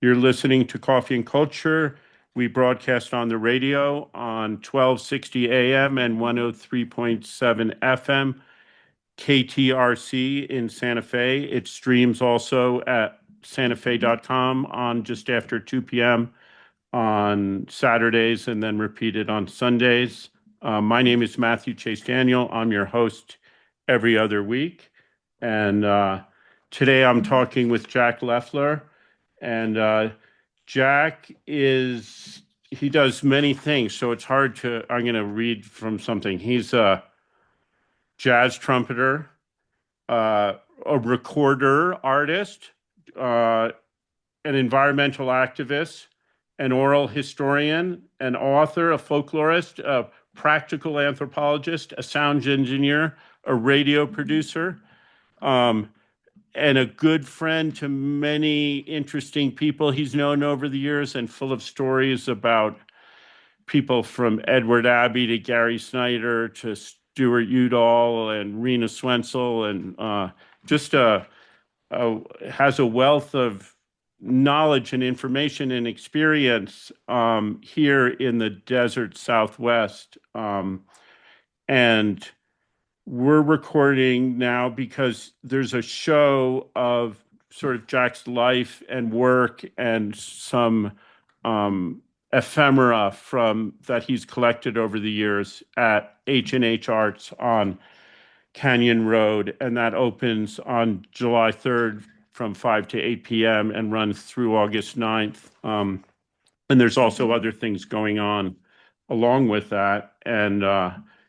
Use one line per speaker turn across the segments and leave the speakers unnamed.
You're listening to Coffee and Culture. We broadcast on the radio on 1260 AM and 103.7 FM, KTRC in Santa Fe. It streams also at santafe.com on just after 2 p.m. on Saturdays and then repeated on Sundays. My name is Matthew Chase Daniel. I'm your host every other week. And today I'm talking with Jack Loeffler. And he does many things, so it's hard to, I'm going to read from something. He's a jazz trumpeter, a recorder artist, an environmental activist, an oral historian, an author, a folklorist, a practical anthropologist, a sound engineer, a radio producer, and a good friend to many interesting people he's known over the years, and full of stories about people from Edward Abbey to Gary Snyder to Stuart Udall and Rena Swenzel, and just has a wealth of knowledge and information and experience here in the desert Southwest. And we're recording now because there's a show of sort of Jack's life and work and some ephemera from that he's collected over the years at H&H Arts on Canyon Road, and that opens on July 3rd from 5 to 8 p.m. and runs through August 9th. And there's also other things going on along with that, and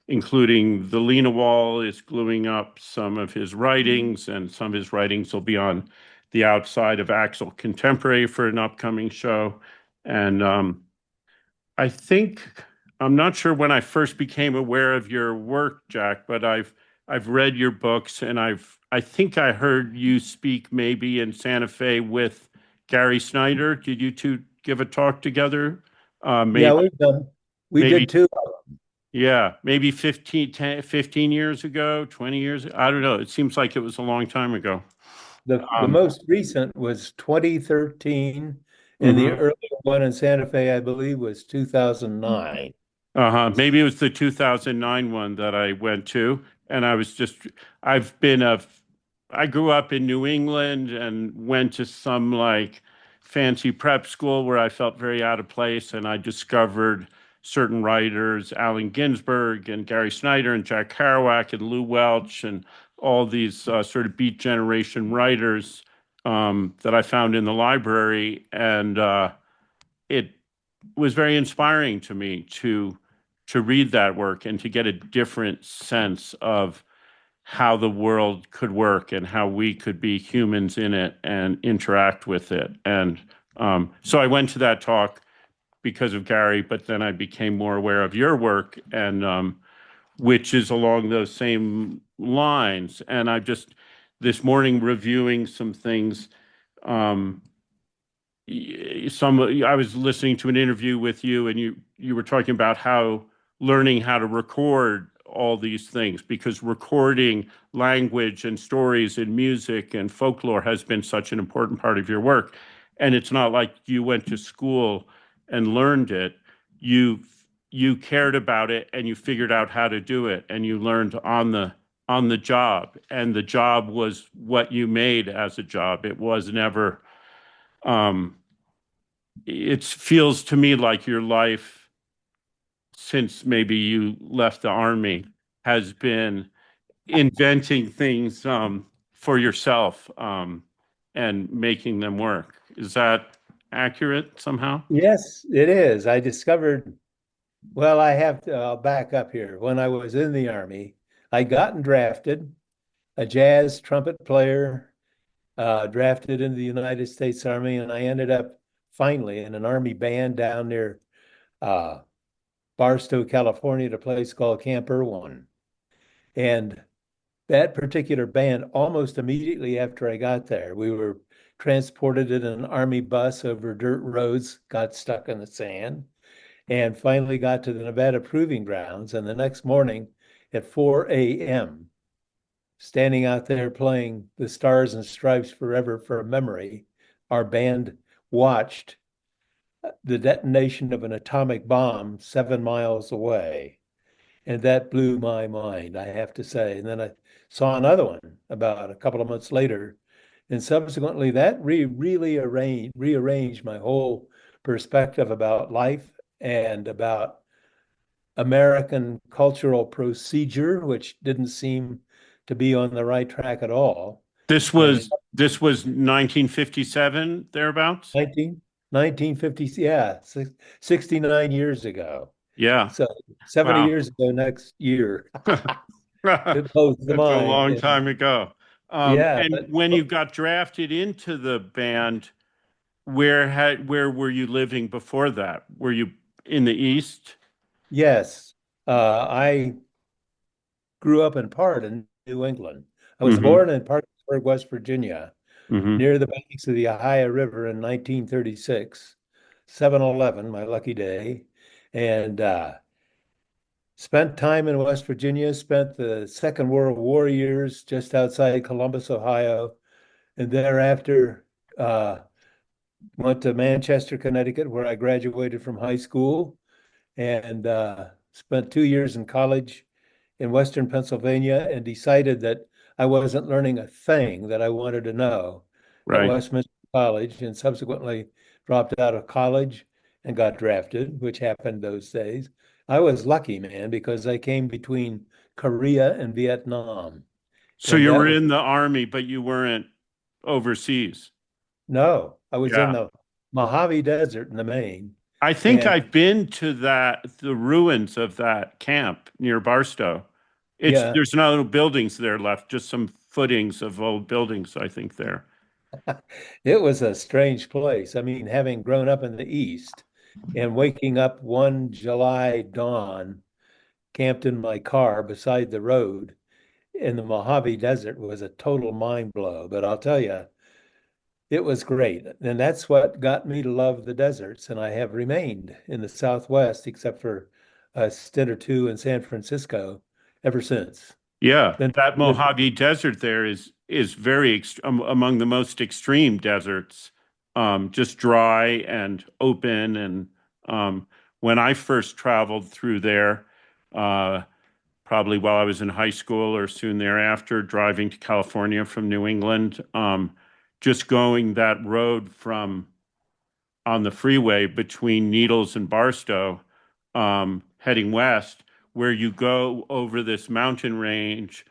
including the Lena Wall is gluing up some of his writings, and some of his writings will be on the outside of Axel Contemporary for an upcoming show. And I'm not sure when I first became aware of your work, Jack, but I've read your books, and I think I heard you speak maybe in Santa Fe with Gary Snyder. Did you two give a talk together?
Yeah, we
Maybe
did too.
Yeah, maybe 15 years ago, 20 years. I don't know. It seems like it was a long time ago.
The
Um,
most recent was 2013, and the
mhm.
earlier one in Santa Fe, I believe, was 2009.
Maybe it was the 2009 one that I went to. And I've been I grew up in New England and went to some like fancy prep school where I felt very out of place. And I discovered certain writers, Allen Ginsberg and Gary Snyder and Jack Kerouac and Lou Welch and all these sort of Beat Generation writers that I found in the library. And it was very inspiring to me to read that work and to get a different sense of how the world could work and how we could be humans in it and interact with it. And so I went to that talk because of Gary, but then I became more aware of your work, and which is along those same lines. And I just this morning reviewing some things. Um, I was listening to an interview with you, and you were talking about how learning how to record all these things, because recording language and stories and music and folklore has been such an important part of your work. And it's not like you went to school and learned it. You you cared about it and you figured out how to do it, and you learned on the job. And the job was what you made as a job. It was never um it feels to me like your life since maybe you left the army has been inventing things for yourself, and making them work. Is that accurate somehow?
Yes, it is. I discovered, well, I'll back up here. When I was in the Army, I'd gotten drafted, a jazz trumpet player, drafted into the United States Army, and I ended up finally in an Army band down near uh, Barstow, California, at a place called Camp Irwin. And that particular band, almost immediately after I got there, we were transported in an Army bus over dirt roads, got stuck in the sand, and finally got to the Nevada Proving Grounds. And the next morning at 4 a.m., standing out there playing the Stars and Stripes Forever from memory, our band watched the detonation of an atomic bomb 7 miles away. And that blew my mind, I have to say. And then I saw another one about a couple of months later. And subsequently, that really rearranged my whole perspective about life and about American cultural procedure, which didn't seem to be on the right track at all.
This
And
was this was 1957 thereabouts.
1950, yeah, 69 years ago.
Yeah.
So 70
Wow.
years ago next year. It blows the
That's a
mind.
long
And
time ago.
yeah,
And when you got drafted into the band, where were you living before that? Were you in the East?
yes, I grew up in part in New England. I was
Hmm.
born in Parkersburg, West Virginia,
Hmm.
near the banks of the Ohio River in 1936, 7/11, my lucky day, and spent time in West Virginia, spent the Second World War years just outside Columbus, Ohio, and thereafter went to Manchester, Connecticut, where I graduated from high school, and spent 2 years in college in Western Pennsylvania, and decided that I wasn't learning a thing that I wanted to know at
Right.
Westminster College, and subsequently dropped out of college and got drafted, which happened those days. I was lucky, man, because I came between Korea and Vietnam.
So
And
you
that
were
was,
in the army, but you weren't overseas.
no, I was in
Yeah.
the Mojave Desert in the Maine.
I think
And
I've been to the ruins of that camp near Barstow.
yeah,
There's no buildings there left, just some footings of old buildings, I think there.
it was a strange place. I mean, having grown up in the East and waking up one July dawn, camped in my car beside the road in the Mojave Desert was a total mind blow. But I'll tell you, it was great. And that's what got me to love the deserts. And I have remained in the Southwest, except for a stint or two in San Francisco ever since.
Yeah,
Then
that
lived,
Mojave Desert there is very among the most extreme deserts, just dry and open. And when I first traveled through there, uh, probably while I was in high school or soon thereafter, driving to California from New England, just going that road from on the freeway between Needles and Barstow, heading west, where you go over this mountain range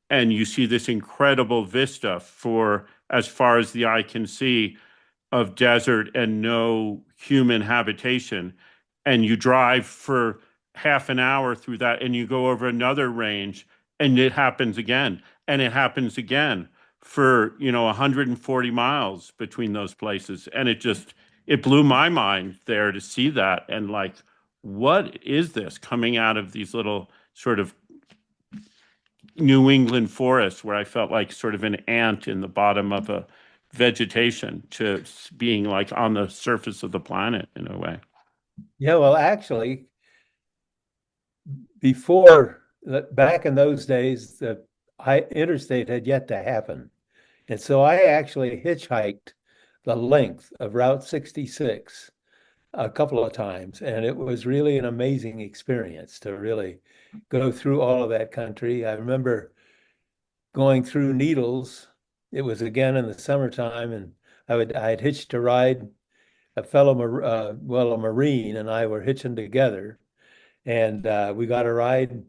and you see this incredible vista for as far as the eye can see of desert and no human habitation. And you drive for half an hour through that and you go over another range and it happens again and it happens again for 140 miles between those places. And it blew my mind there to see that. And like, what is this coming out of these little sort of New England forests where I felt like sort of an ant in the bottom of a vegetation to being like on the surface of the planet in a way.
yeah, well, actually, before back in those days, the interstate had yet to happen. And so I actually hitchhiked the length of Route 66 a couple of times. And it was really an amazing experience to really go through all of that country. I remember going through Needles. It was again in the summertime, and I had hitched a ride. A fellow, a Marine, and I were hitching together, and we got a ride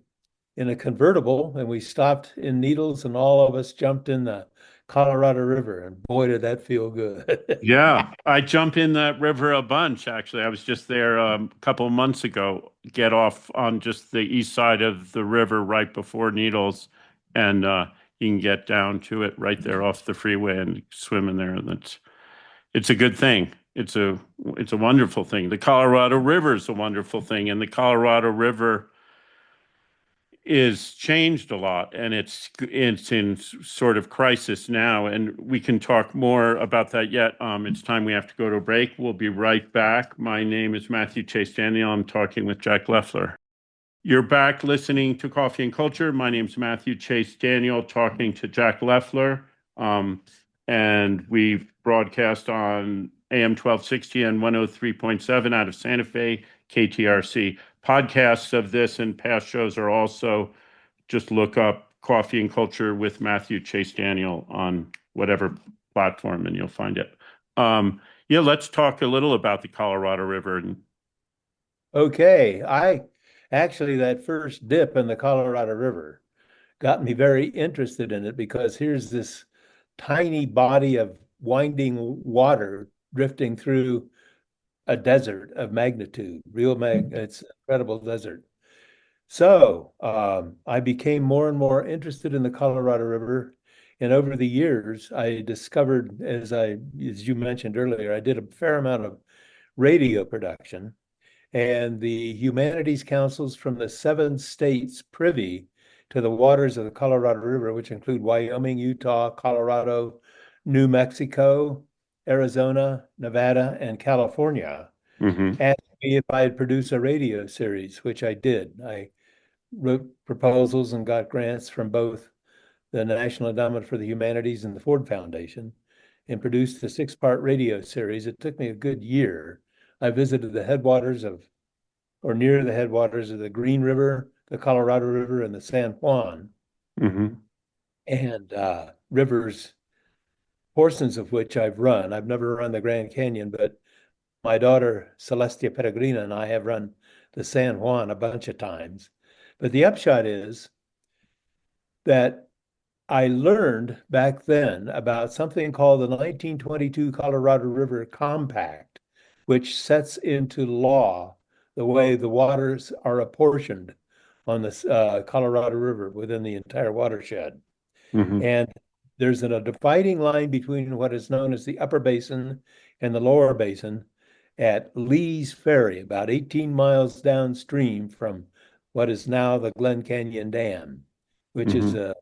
in a convertible, and we stopped in Needles, and all of us jumped in the Colorado River, and boy, did that feel good.
Yeah, I jump in that river a bunch, actually. I was just there a couple of months ago, get off on just the east side of the river right before Needles, and you can get down to it right there off the freeway and swim in there. And it's a good thing. It's a wonderful thing. The Colorado River is a wonderful thing, and the Colorado River is changed a lot, and it's in sort of crisis now, and we can talk more about that yet. It's time we have to go to a break. We'll be right back. My name is Matthew Chase Daniel. I'm talking with Jack Loeffler. You're back listening to Coffee and Culture. My name's Matthew Chase Daniel, talking to Jack Loeffler. And we broadcast on AM 1260 and 103.7 out of Santa Fe, KTRC. Podcasts of this and past shows are also just look up Coffee and Culture with Matthew Chase Daniel on whatever platform and you'll find it. Yeah, let's talk a little about the Colorado River. And
Okay, I actually that first dip in the Colorado River got me very interested in it because here's this tiny body of winding water drifting through a desert of magnitude, it's an incredible desert. So I became more and more interested in the Colorado River. And over the years, I discovered, as you mentioned earlier, I did a fair amount of radio production, and the humanities councils from the 7 states privy to the waters of the Colorado River, which include Wyoming, Utah, Colorado, New Mexico, Arizona, Nevada, and California,
mhm,
asked me if I'd produce a radio series, which I did. I wrote proposals and got grants from both the National Endowment for the Humanities and the Ford Foundation and produced a 6-part radio series. It took me a good year. I visited the headwaters of, or near the headwaters of the Green River, the Colorado River, and the San Juan,
mhm,
and rivers, portions of which I've run. I've never run the Grand Canyon, but my daughter Celestia Peregrina and I have run the San Juan a bunch of times. But the upshot is that I learned back then about something called the 1922 Colorado River Compact, which sets into law the way the waters are apportioned on the Colorado River within the entire watershed.
mhm,
And there's a dividing line between what is known as the upper basin and the lower basin at Lee's Ferry, about 18 miles downstream from what is now the Glen Canyon Dam, which is
mhm.
a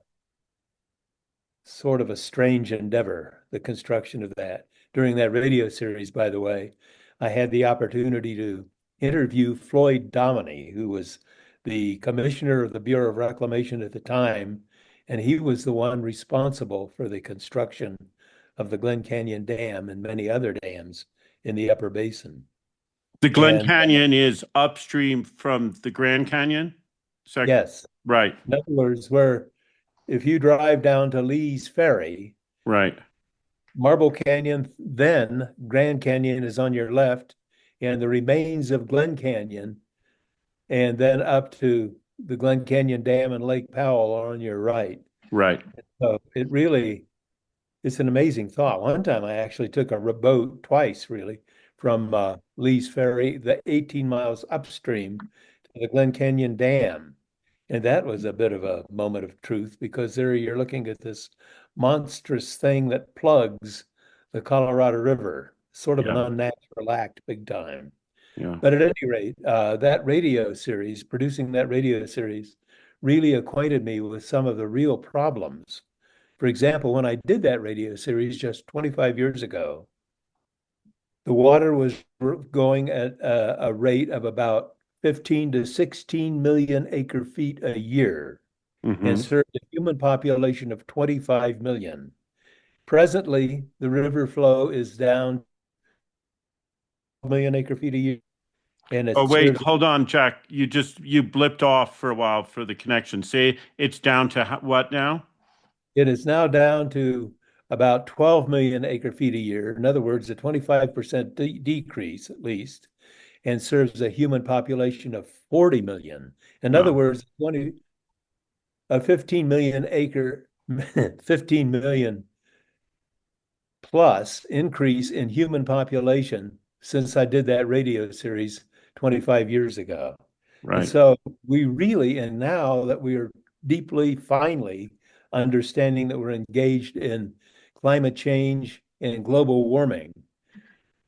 sort of a strange endeavor, the construction of that. During that radio series, by the way, I had the opportunity to interview Floyd Dominy, who was the commissioner of the Bureau of Reclamation at the time, and he was the one responsible for the construction of the Glen Canyon Dam and many other dams in the upper basin.
The Glen
And
Canyon is upstream from the Grand Canyon. Is that
yes,
right?
in other words, where if you drive down to Lee's Ferry,
Right.
Marble Canyon, then Grand Canyon is on your left, and the remains of Glen Canyon, and then up to the Glen Canyon Dam and Lake Powell are on your right.
Right.
So it's an amazing thought. One time I actually took a boat twice, really, from Lee's Ferry, the 18 miles upstream to the Glen Canyon Dam. And that was a bit of a moment of truth because there you're looking at this monstrous thing that plugs the Colorado River, sort of an
Yeah.
unnatural act, big time.
Yeah.
But at any rate, that radio series, producing that radio series, really acquainted me with some of the real problems. For example, when I did that radio series just 25 years ago, the water was going at a rate of about 15 to 16 million acre feet a year and
Hmm.
served a human population of 25 million. Presently, the river flow is down 1 million acre feet a year, and
Oh,
it
wait,
serves,
hold on, Jack. You blipped off for a while for the connection. Say it's down to what now?
it is now down to about 12 million acre feet a year. In other words, a 25% decrease at least, and serves a human population of 40 million. In other
Oh,
words, a 15 million acre, 15 million plus increase in human population since I did that radio series 25 years ago. And
right.
so we really, and now that we are deeply, finally understanding that we're engaged in climate change and global warming,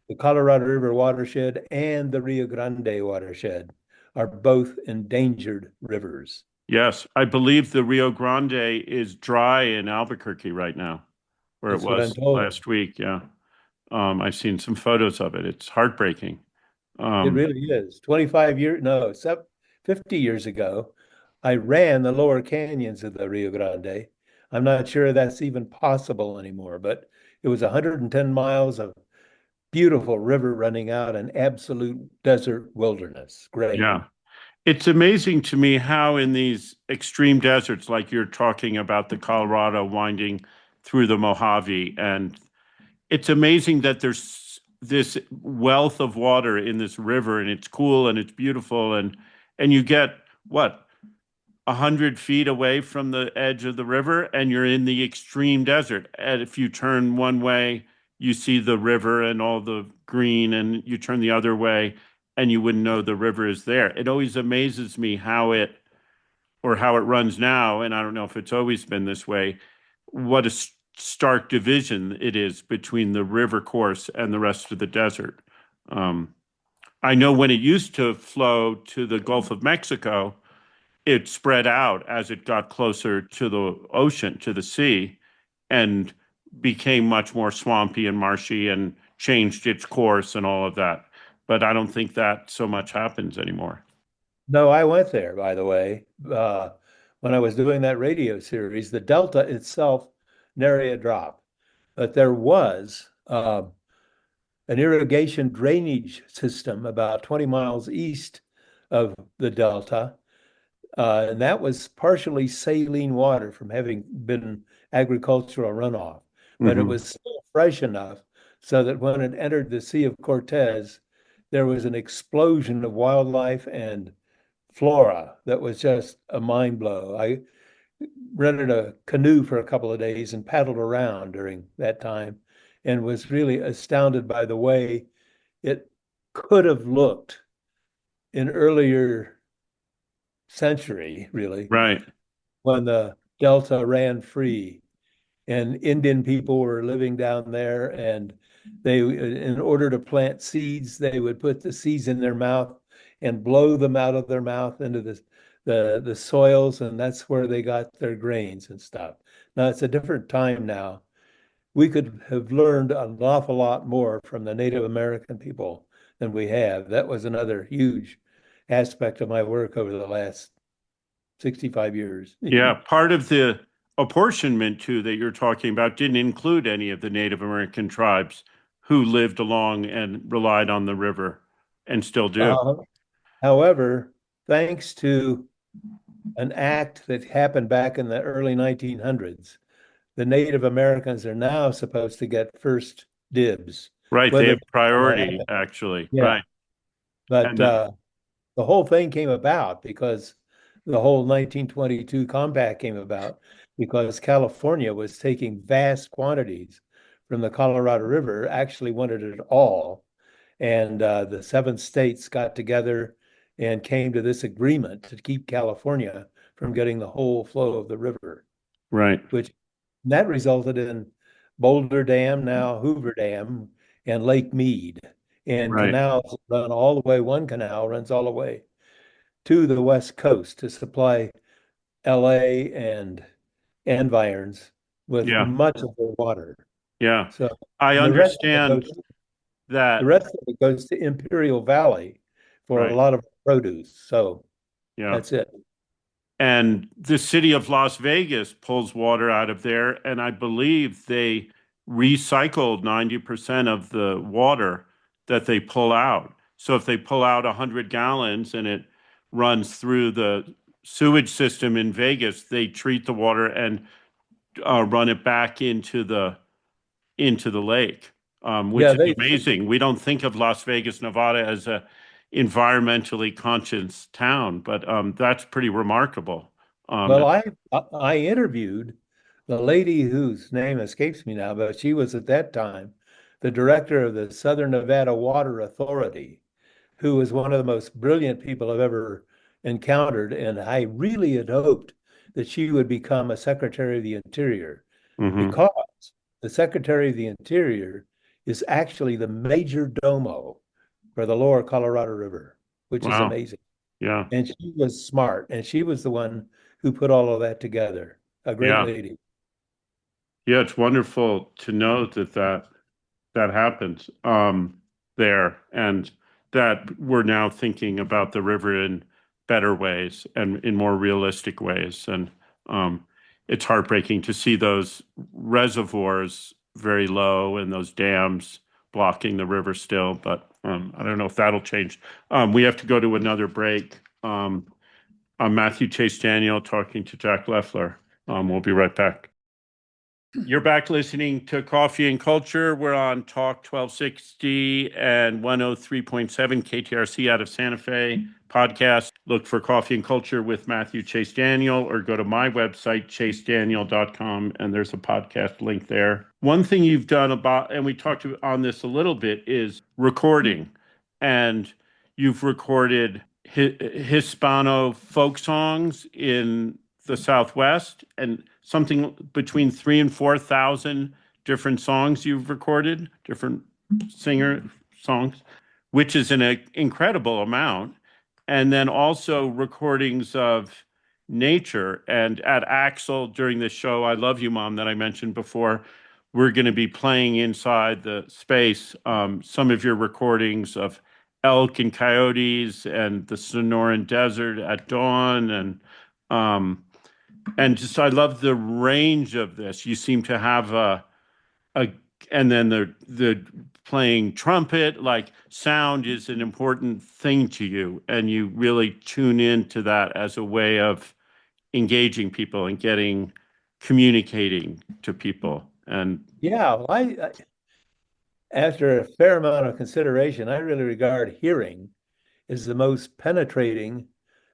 the Colorado River watershed and the Rio Grande watershed are both endangered rivers.
Yes, I believe the Rio Grande is dry in Albuquerque right now, where it
That's what I'm
was
told.
last week. Yeah. I've seen some photos of it. It's heartbreaking.
It
Um,
really is. 25 years, no, 50 years ago, I ran the lower canyons of the Rio Grande. I'm not sure that's even possible anymore, but it was 110 miles of beautiful river running out in absolute desert wilderness. Great.
Yeah. It's amazing to me how in these extreme deserts, like you're talking about the Colorado winding through the Mojave, and it's amazing that there's this wealth of water in this river, and it's cool and it's beautiful, and you get what 100 feet away from the edge of the river, and you're in the extreme desert. And if you turn one way, you see the river and all the green, and you turn the other way, and you wouldn't know the river is there. It always amazes me how it runs now, and I don't know if it's always been this way, what a stark division it is between the river course and the rest of the desert. Um, I know when it used to flow to the Gulf of Mexico, it spread out as it got closer to the ocean, to the sea, and became much more swampy and marshy and changed its course and all of that. But I don't think that so much happens anymore.
No, I went there, by the way, when I was doing that radio series. The Delta itself, nary a drop, but there was an irrigation drainage system about 20 miles east of the Delta. And that was partially saline water from having been agricultural runoff, but it
Hmm.
was still fresh enough so that when it entered the Sea of Cortez, there was an explosion of wildlife and flora that was just a mind blow. I rented a canoe for a couple of days and paddled around during that time and was really astounded by the way it could have looked in earlier century, really,
Right,
when the Delta ran free and Indian people were living down there, and they, in order to plant seeds, they would put the seeds in their mouth and blow them out of their mouth into the soils, and that's where they got their grains and stuff. Now it's a different time now. We could have learned an awful lot more from the Native American people than we have. That was another huge aspect of my work over the last 65 years.
yeah. Part of the apportionment too that you're talking about didn't include any of the Native American tribes who lived along and relied on the river and still do.
Uh, However, thanks to an act that happened back in the early 1900s, the Native Americans are now supposed to get first dibs,
Right, they
whether
have
it's gonna
priority
happen.
actually.
Yeah,
Right.
but
And
the whole thing came about because the whole 1922 compact came about because California was taking vast quantities from the Colorado River, actually wanted it all. And the seven states got together and came to this agreement to keep California from getting the whole flow of the river,
right,
which that resulted in Boulder Dam, now Hoover Dam, and Lake Mead. And
right.
canals run all the way, one canal runs all the way to the West Coast to supply LA and environs with
Yeah,
much of their water.
yeah.
So,
I
and
understand
the
that.
rest of it goes to Imperial Valley for a
Right.
lot of produce. So
Yeah.
that's it.
And the city of Las Vegas pulls water out of there, and I believe they recycled 90% of the water that they pull out. So if they pull out 100 gallons and it runs through the sewage system in Vegas, they treat the water and run it back into the lake,
Yeah,
which is amazing. We don't think of Las Vegas, Nevada as a environmentally conscious town, but that's pretty remarkable. Um,
well, I interviewed the lady whose name escapes me now, but she was at that time the director of the Southern Nevada Water Authority, who was one of the most brilliant people I've ever encountered. And I really had hoped that she would become a Secretary of the Interior
mhm.
because the Secretary of the Interior is actually the major domo for the lower Colorado River, which is
Wow.
amazing.
Yeah.
And she was smart, and she was the one who put all of that together. A great
Yeah.
lady.
Yeah. It's wonderful to know that happens there, and that we're now thinking about the river in better ways and in more realistic ways. And um, it's heartbreaking to see those reservoirs very low and those dams blocking the river still, but I don't know if that'll change. We have to go to another break. I'm Matthew Chase Daniel talking to Jack Loeffler. We'll be right back. You're back listening to Coffee and Culture. We're on Talk 1260 and 103.7 KTRC out of Santa Fe podcast. Look for Coffee and Culture with Matthew Chase Daniel or go to my website, chasedaniel.com, and there's a podcast link there. One thing you've done about, and we talked on this a little bit, is recording. And you've recorded Hispano folk songs in the Southwest and something between 3,000 and 4,000 different songs you've recorded, different singer songs, which is an incredible amount. And then also recordings of nature. And at Axel during the show, I Love You, Mom, that I mentioned before, we're going to be playing inside the space some of your recordings of elk and coyotes and the Sonoran Desert at dawn and just I love the range of this. You seem to have a and then the playing trumpet, like sound is an important thing to you, and you really tune into that as a way of engaging people and communicating to people. And
Yeah, well, after a fair amount of consideration, I really regard hearing as the most penetrating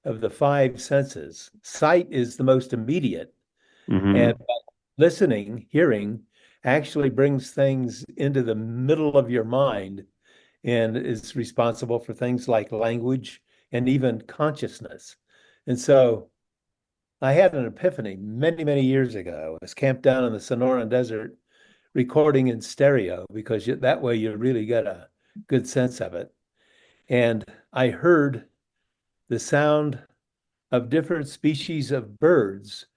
of the five senses. Sight is the most immediate,
mhm,
and listening, hearing, actually brings things into the middle of your mind and is responsible for things like language and even consciousness. And so I had an epiphany many, many years ago. I was camped down in the Sonoran Desert recording in stereo because that way you really get a good sense of it. And I heard the sound of different species of birds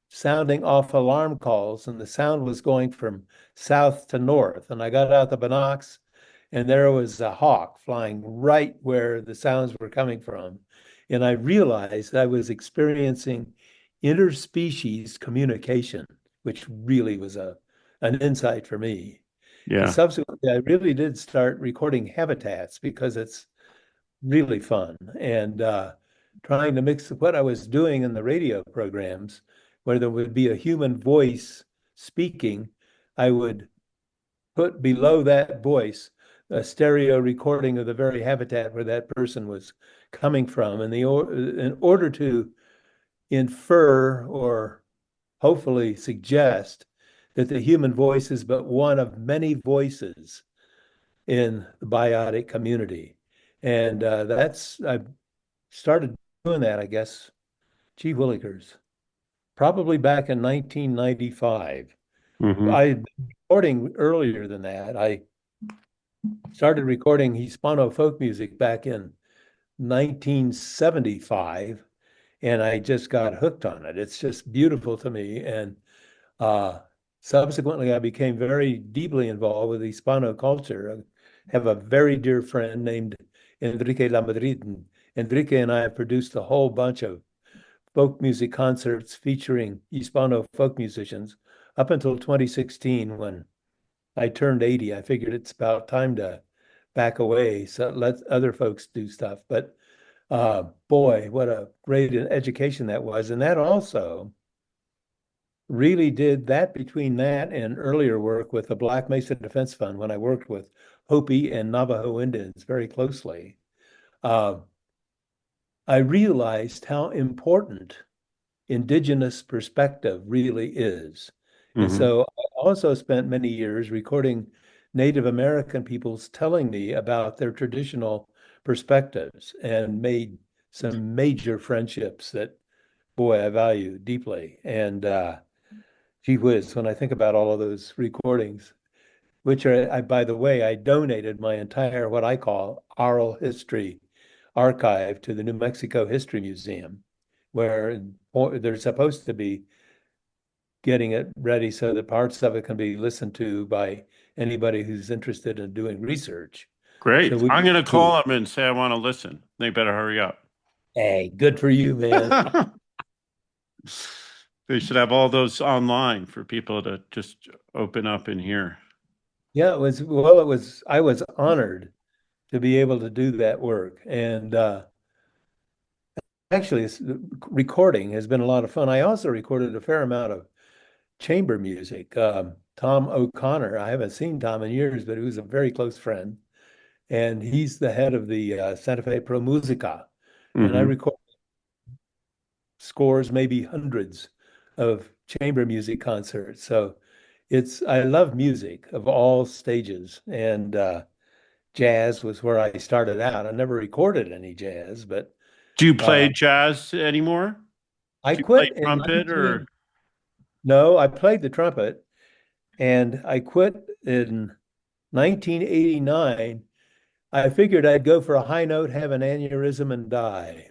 sounding off alarm calls, and the sound was going from south to north. And I got out the binocs, and there was a hawk flying right where the sounds were coming from. And I realized I was experiencing interspecies communication, which really was an insight for me. And
yeah,
subsequently, I really did start recording habitats because it's really fun. And trying to mix what I was doing in the radio programs, where there would be a human voice speaking, I would put below that voice a stereo recording of the very habitat where that person was coming from. And in order to infer or hopefully suggest that the human voice is but one of many voices in the biotic community. And I started doing that, I guess, gee willikers, probably back in 1995.
mhm,
I had been recording earlier than that. I started recording Hispano folk music back in 1975, and I just got hooked on it. It's just beautiful to me. And uh, subsequently, I became very deeply involved with Hispano culture. I have a very dear friend named Enrique Lamadrid. And Enrique and I have produced a whole bunch of folk music concerts featuring Hispano folk musicians up until 2016 when I turned 80. I figured it's about time to back away, so let other folks do stuff. But boy, what a great education that was. And that also really did that between that and earlier work with the Black Mesa Defense Fund when I worked with Hopi and Navajo Indians very closely. Uh, I realized how important indigenous perspective really is. And
mhm,
so I also spent many years recording Native American peoples telling me about their traditional perspectives and made some major friendships that, boy, I value deeply. And gee whiz, when I think about all of those recordings, which are, by the way, I donated my entire what I call aural history archive to the New Mexico History Museum, where they're supposed to be getting it ready so that parts of it can be listened to by anybody who's interested in doing research. So
great.
we,
I'm going to call them and say I want to listen. They better hurry up.
hey, good for you, man.
They should have all those online for people to just open up and hear.
Yeah, it was I was honored to be able to do that work. And actually, recording has been a lot of fun. I also recorded a fair amount of chamber music. Tom O'Connor, I haven't seen Tom in years, but he was a very close friend. And he's the head of the Santa Fe Pro Musica. And I
Hmm.
record scores, maybe hundreds of chamber music concerts. So I love music of all stages. And jazz was where I started out. I never recorded any jazz, but
Do you play
uh,
jazz anymore?
I
Do you play
quit in
trumpet or?
19. No, I played the trumpet and I quit in 1989. I figured I'd go for a high note, have an aneurysm, and die.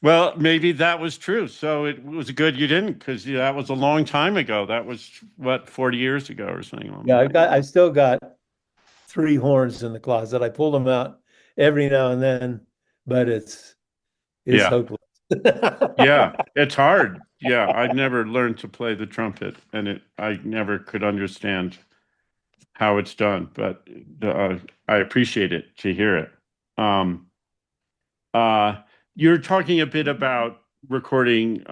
Well, maybe that was true. So it was good you didn't, because that was a long time ago. That was what, 40 years ago or something.
Yeah, I still got three horns in the closet. I pull them out every now and then, but it's
Yeah.
hopeless.
Yeah. It's hard. Yeah. I never learned to play the trumpet, and I never could understand how it's done, but uh, I appreciate it to hear it. Um, uh, you're talking a bit about recording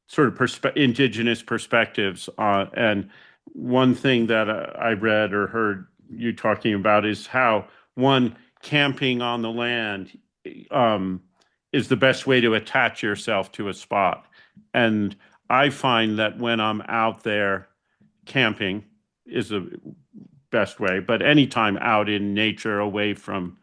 sort of indigenous perspectives. And one thing that I read or heard you talking about is how one camping on the land um, is the best way to attach yourself to a spot. And I find that when I'm out there camping is the best way, but anytime out in nature away from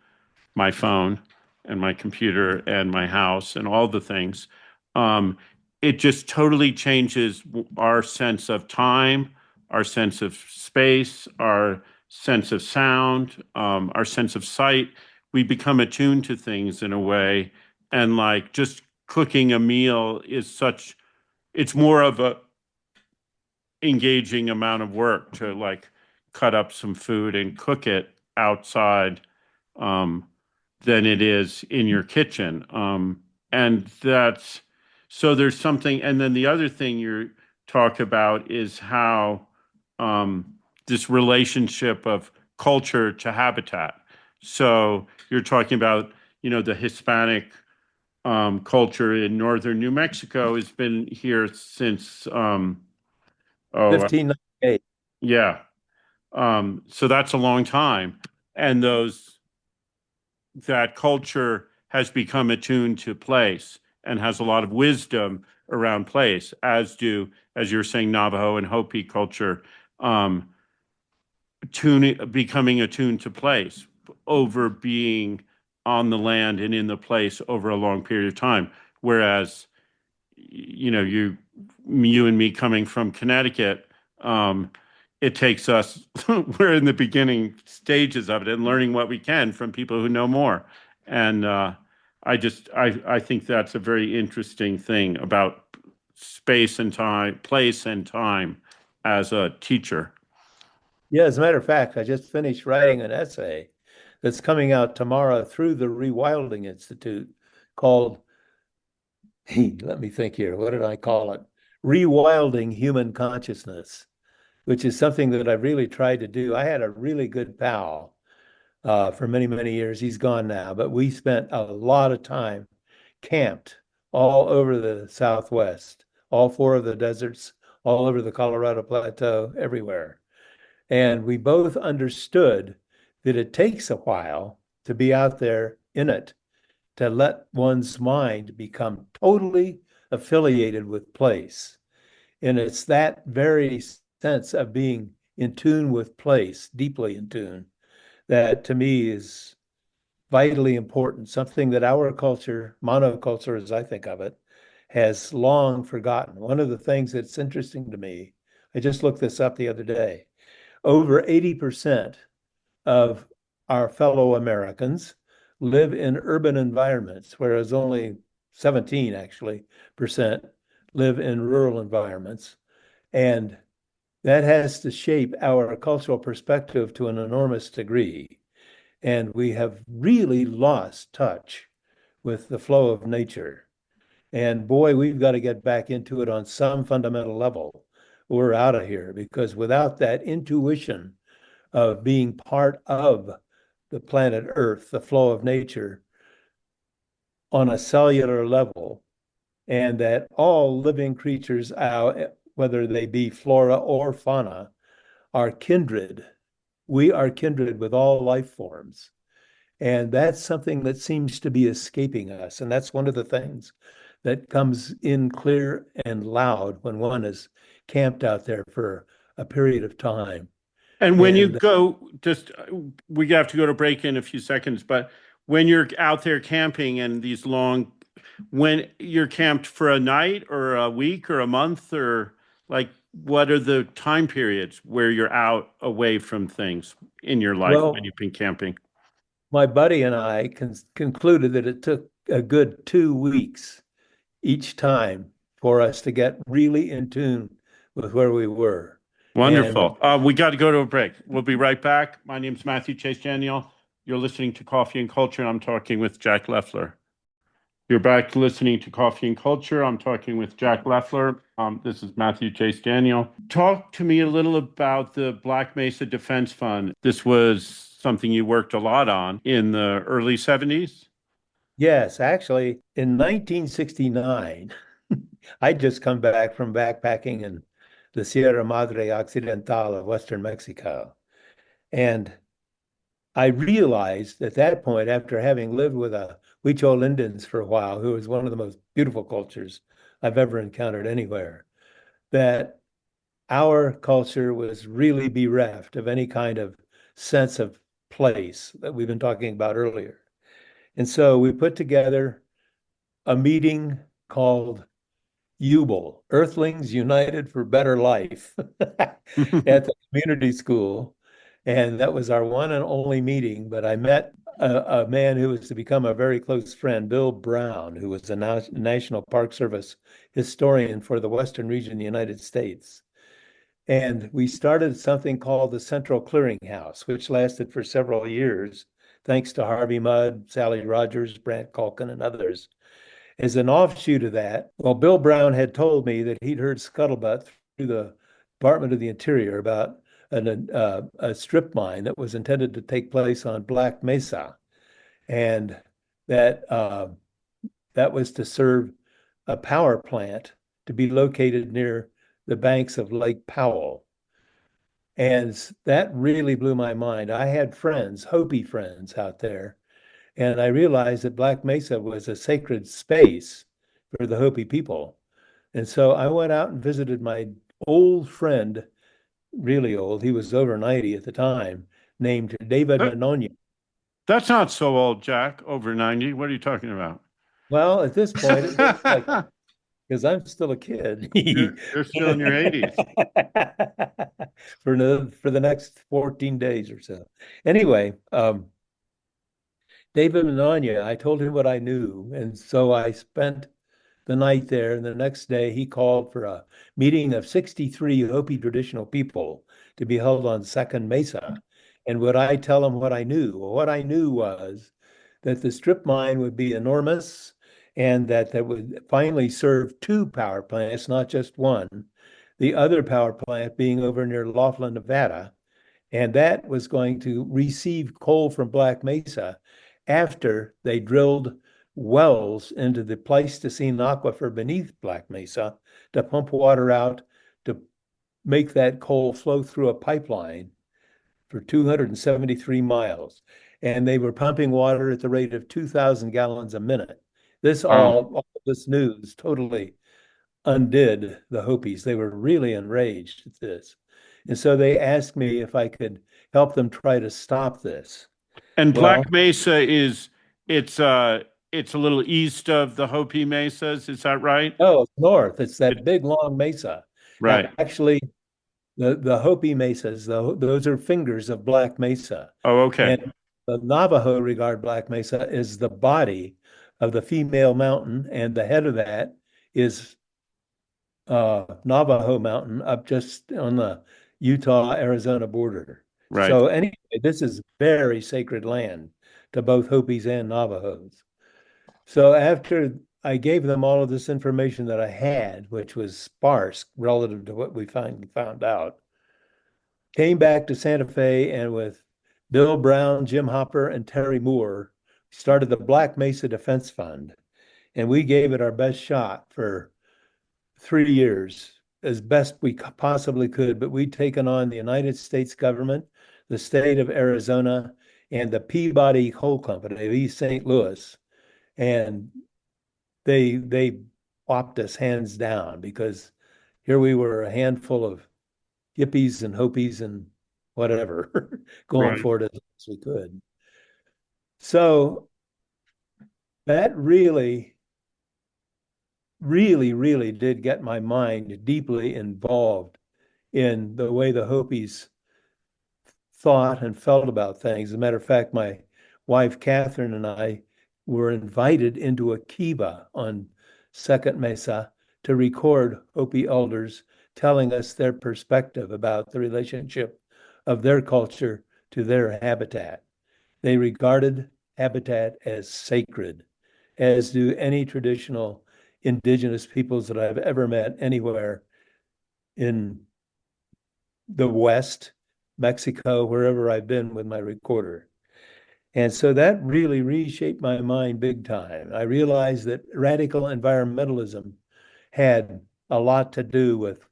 my phone and my computer and my house and all the things. Um, it just totally changes our sense of time, our sense of space, our sense of sound, our sense of sight. We become attuned to things in a way. And like just cooking a meal is it's more of a engaging amount of work to like cut up some food and cook it outside um, than it is in your kitchen. And that's so there's something. And then the other thing you talk about is how this relationship of culture to habitat. So you're talking about, the Hispanic culture in northern New Mexico has been here since, oh,
1598.
yeah. So that's a long time. And that culture has become attuned to place and has a lot of wisdom around place, as do, as you're saying, Navajo and Hopi culture, um, becoming attuned to place over being on the land and in the place over a long period of time. Whereas you and me coming from Connecticut, um, it takes us, we're in the beginning stages of it and learning what we can from people who know more. And I think that's a very interesting thing about space and time, place and time as a teacher.
Yeah, as a matter of fact, I just finished writing an essay that's coming out tomorrow through the Rewilding Institute called, let me think here, what did I call it? Rewilding Human Consciousness, which is something that I've really tried to do. I had a really good pal for many, many years. He's gone now, but we spent a lot of time camped all over the Southwest, all four of the deserts, all over the Colorado Plateau, everywhere. And we both understood that it takes a while to be out there in it, to let one's mind become totally affiliated with place. And it's that very sense of being in tune with place, deeply in tune, that to me is vitally important, something that our culture, monoculture as I think of it, has long forgotten. One of the things that's interesting to me, I just looked this up the other day, over 80% of our fellow Americans live in urban environments, whereas only 17 actually percent live in rural environments. And that has to shape our cultural perspective to an enormous degree. And we have really lost touch with the flow of nature. And boy, we've got to get back into it on some fundamental level. we're out of here. Because without that intuition of being part of the planet Earth, the flow of nature on a cellular level, and that all living creatures, whether they be flora or fauna, are kindred. We are kindred with all life forms. And that's something that seems to be escaping us. And that's one of the things that comes in clear and loud when one is camped out there for a period of time.
And when you
And
go, just we have to go to break in a few seconds, but when you're out there camping and these long, when you're camped for a night or a week or a month, or like what are the time periods where you're out away from things in your life when
well,
you've been camping?
my buddy and I concluded that it took a good 2 weeks each time for us to get really in tune with where we were. And
Wonderful. We got to go to a break. We'll be right back. My name's Matthew Chase Daniel. You're listening to Coffee and Culture, and I'm talking with Jack Loeffler. You're back listening to Coffee and Culture. I'm talking with Jack Loeffler. This is Matthew Chase Daniel. Talk to me a little about the Black Mesa Defense Fund. This was something you worked a lot on in the early 70s.
yes, actually, in 1969, I'd just come back from backpacking in the Sierra Madre Occidental of Western Mexico. And I realized at that point, after having lived with the Huichol Indians for a while, who was one of the most beautiful cultures I've ever encountered anywhere, that our culture was really bereft of any kind of sense of place that we've been talking about earlier. And so we put together a meeting called UBLE, Earthlings United for Better Life, at the community school. And that was our one and only meeting. But I met a man who was to become a very close friend, Bill Brown, who was a National Park Service historian for the Western region of the United States. And we started something called the Central Clearinghouse, which lasted for several years, thanks to Harvey Mudd, Sally Rogers, Brant Culkin, and others. As an offshoot of that, well, Bill Brown had told me that he'd heard scuttlebutt through the Department of the Interior about a strip mine that was intended to take place on Black Mesa, and that that was to serve a power plant to be located near the banks of Lake Powell. And that really blew my mind. I had friends, Hopi friends out there, and I realized that Black Mesa was a sacred space for the Hopi people. And so I went out and visited my old friend, really old, he was over 90 at the time, named David
That,
Manonia.
that's not so old, Jack, over 90. What are you talking about?
Well, at this point, it looks like because I'm still a kid
You're still in your 80s.
for the next 14 days or so. Anyway, David Manonia, I told him what I knew, and so I spent the night there. And the next day, he called for a meeting of 63 Hopi traditional people to be held on Second Mesa. And would I tell him what I knew? Well, what I knew was that the strip mine would be enormous and that would finally serve two power plants, not just one. The other power plant being over near Laughlin, Nevada. And that was going to receive coal from Black Mesa after they drilled wells into the Pleistocene aquifer beneath Black Mesa to pump water out to make that coal flow through a pipeline for 273 miles. And they were pumping water at the rate of 2,000 gallons a minute.
Wow.
All this news totally undid the Hopis. They were really enraged at this. And so they asked me if I could help them try to stop this.
And
Well,
Black Mesa is it's it's a little east of the Hopi Mesas, is that right?
no, it's north. It's
It,
that big long mesa.
right.
Actually, the Hopi mesas, those are fingers of Black Mesa.
Oh, okay.
And the Navajo regard Black Mesa as the body of the female mountain, and the head of that is Navajo Mountain up just on the Utah-Arizona border.
Right.
So anyway, this is very sacred land to both Hopis and Navajos. So after I gave them all of this information that I had, which was sparse relative to what we finally found out. Came back to Santa Fe and with Bill Brown, Jim Hopper, and Terry Moore, started the Black Mesa Defense Fund. And we gave it our best shot for 3 years as best we possibly could. But we'd taken on the United States government, the state of Arizona, and the Peabody Coal Company of East St. Louis. And they whopped us hands down because here we were a handful of hippies and hopies and whatever going
Right.
for it as long as we could. So that really did get my mind deeply involved in the way the Hopis thought and felt about things. As a matter of fact, my wife Catherine and I were invited into a kiva on Second Mesa to record Hopi elders telling us their perspective about the relationship of their culture to their habitat. They regarded habitat as sacred, as do any traditional indigenous peoples that I've ever met anywhere in the West, Mexico, wherever I've been with my recorder. And so that really reshaped my mind big time. I realized that radical environmentalism had a lot to do with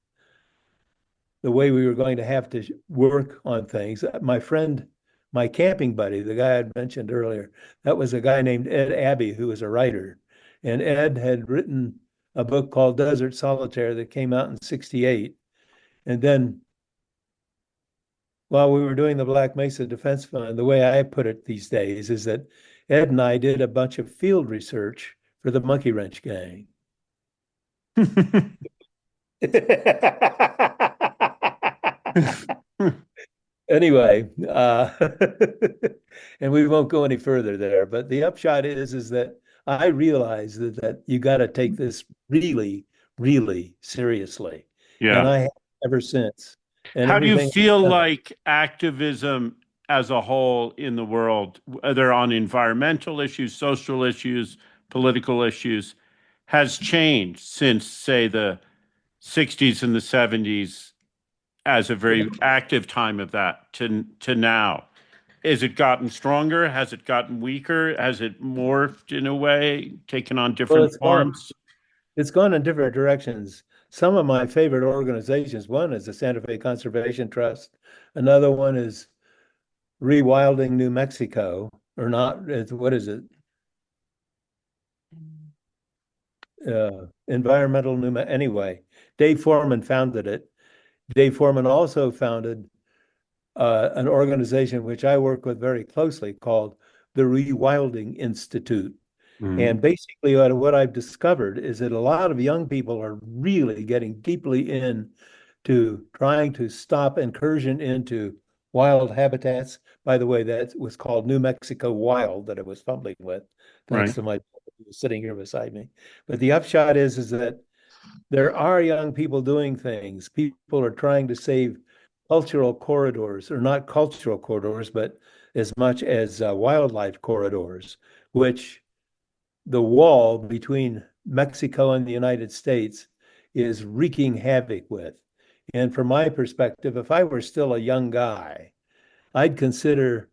the way we were going to have to work on things. My friend, my camping buddy, the guy I'd mentioned earlier, that was a guy named Ed Abbey, who was a writer. And Ed had written a book called Desert Solitaire that came out in 68. And then while we were doing the Black Mesa Defense Fund, the way I put it these days is that Ed and I did a bunch of field research for the Monkey Wrench Gang. Anyway, and we won't go any further there. But the upshot is that I realize that you got to take this really seriously, and
Yeah.
I have ever since. And
How do you
everything
feel
I've done,
like activism as a whole in the world, whether on environmental issues, social issues, political issues, has changed since, say, the 60s and the 70s as a very active time of that to now? Has it gotten stronger? Has it gotten weaker? Has it morphed in a way, taken on
well,
different forms?
it's gone in different directions. Some of my favorite organizations, one is the Santa Fe Conservation Trust, another one is Rewilding New Mexico, or not, what is it? Environmental New Me anyway. Dave Foreman founded it. Dave Foreman also founded an organization which I work with very closely called the Rewilding Institute.
Mhm.
And basically, what I've discovered is that a lot of young people are really getting deeply in to trying to stop incursion into wild habitats. By the way, that was called New Mexico Wild that I was fumbling with, thanks
Right.
to my sitting here beside me. But the upshot is that there are young people doing things. People are trying to save cultural corridors, or not cultural corridors, but as much as wildlife corridors, which the wall between Mexico and the United States is wreaking havoc with. And from my perspective, if I were still a young guy, I'd consider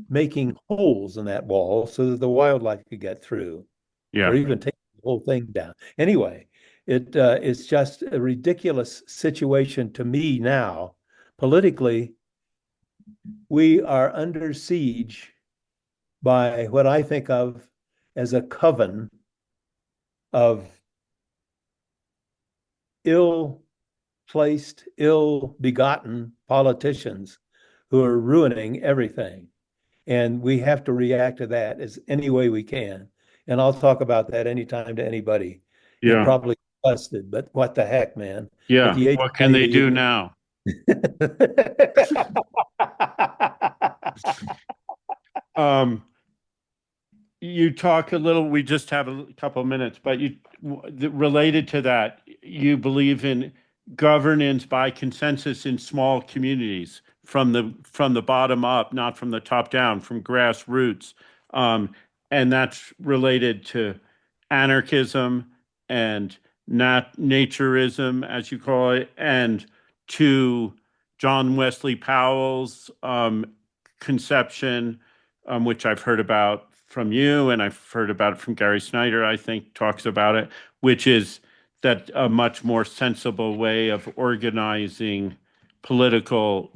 making holes in that wall so that the wildlife could get through, or
Yeah.
even take the whole thing down. Anyway, it's just a ridiculous situation to me now. Politically, we are under siege by what I think of as a coven of ill placed, ill begotten politicians who are ruining everything. And we have to react to that as any way we can. And I'll talk about that anytime to anybody and
Yeah.
probably busted, but what the heck, man. At
Yeah.
the age
What
of
can they do now?
90.
Um, you talk a little, we just have a couple of minutes, but related to that, you believe in governance by consensus in small communities from the bottom up, not from the top down, from grassroots. Um, and that's related to anarchism and naturism, as you call it, and to John Wesley Powell's conception, which I've heard about from you, and I've heard about it from Gary Snyder, I think, talks about it, which is that a much more sensible way of organizing political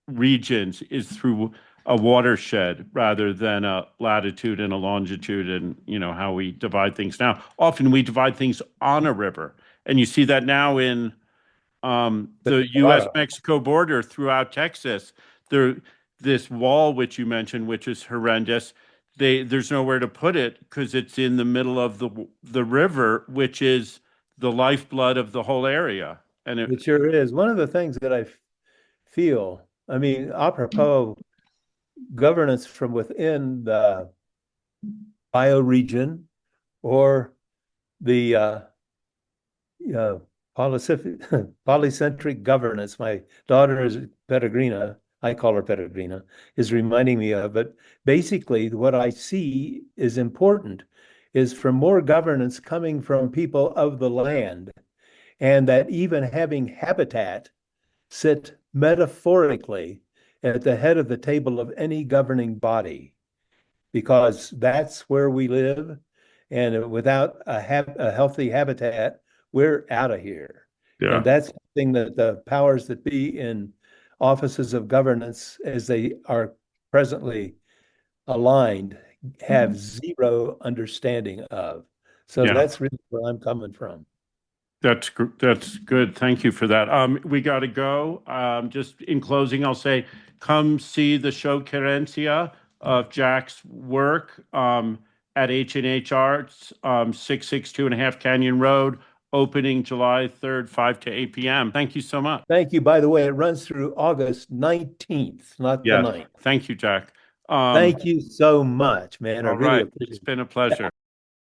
regions is through a watershed rather than a latitude and a longitude, and how we divide things now. Often we divide things on a river, and you see that now in the
A lot of
U.S.-Mexico border throughout Texas. There, this wall which you mentioned, which is horrendous, there's nowhere to put it because it's in the middle of the river, which is the lifeblood of the whole area. And
it sure is. One of the things that I feel, I mean, apropos governance from within the bioregion or the uh, polycentric governance. My daughter is Peregrina. I call her Peregrina, is reminding me of. But basically, what I see is important is for more governance coming from people of the land, and that even having habitat sit metaphorically at the head of the table of any governing body, because that's where we live. And without a healthy habitat, we're out of here. And
yeah,
that's something that the powers that be in offices of governance, as they are presently aligned, have zero understanding of. So
yeah.
that's really where I'm coming from.
That's good. Thank you for that. We got to go. Just in closing, I'll say, come see the show Querencia of Jack's work at H&H Arts, 662 and a half Canyon Road, opening July 3rd, 5 to 8 p.m. Thank you so much.
Thank you. By the way, it runs through August 19th, not the
Yes.
9th.
Thank you, Jack.
Thank you so much, man. I
All
really
right. It's
appreciate
been a
it.
pleasure.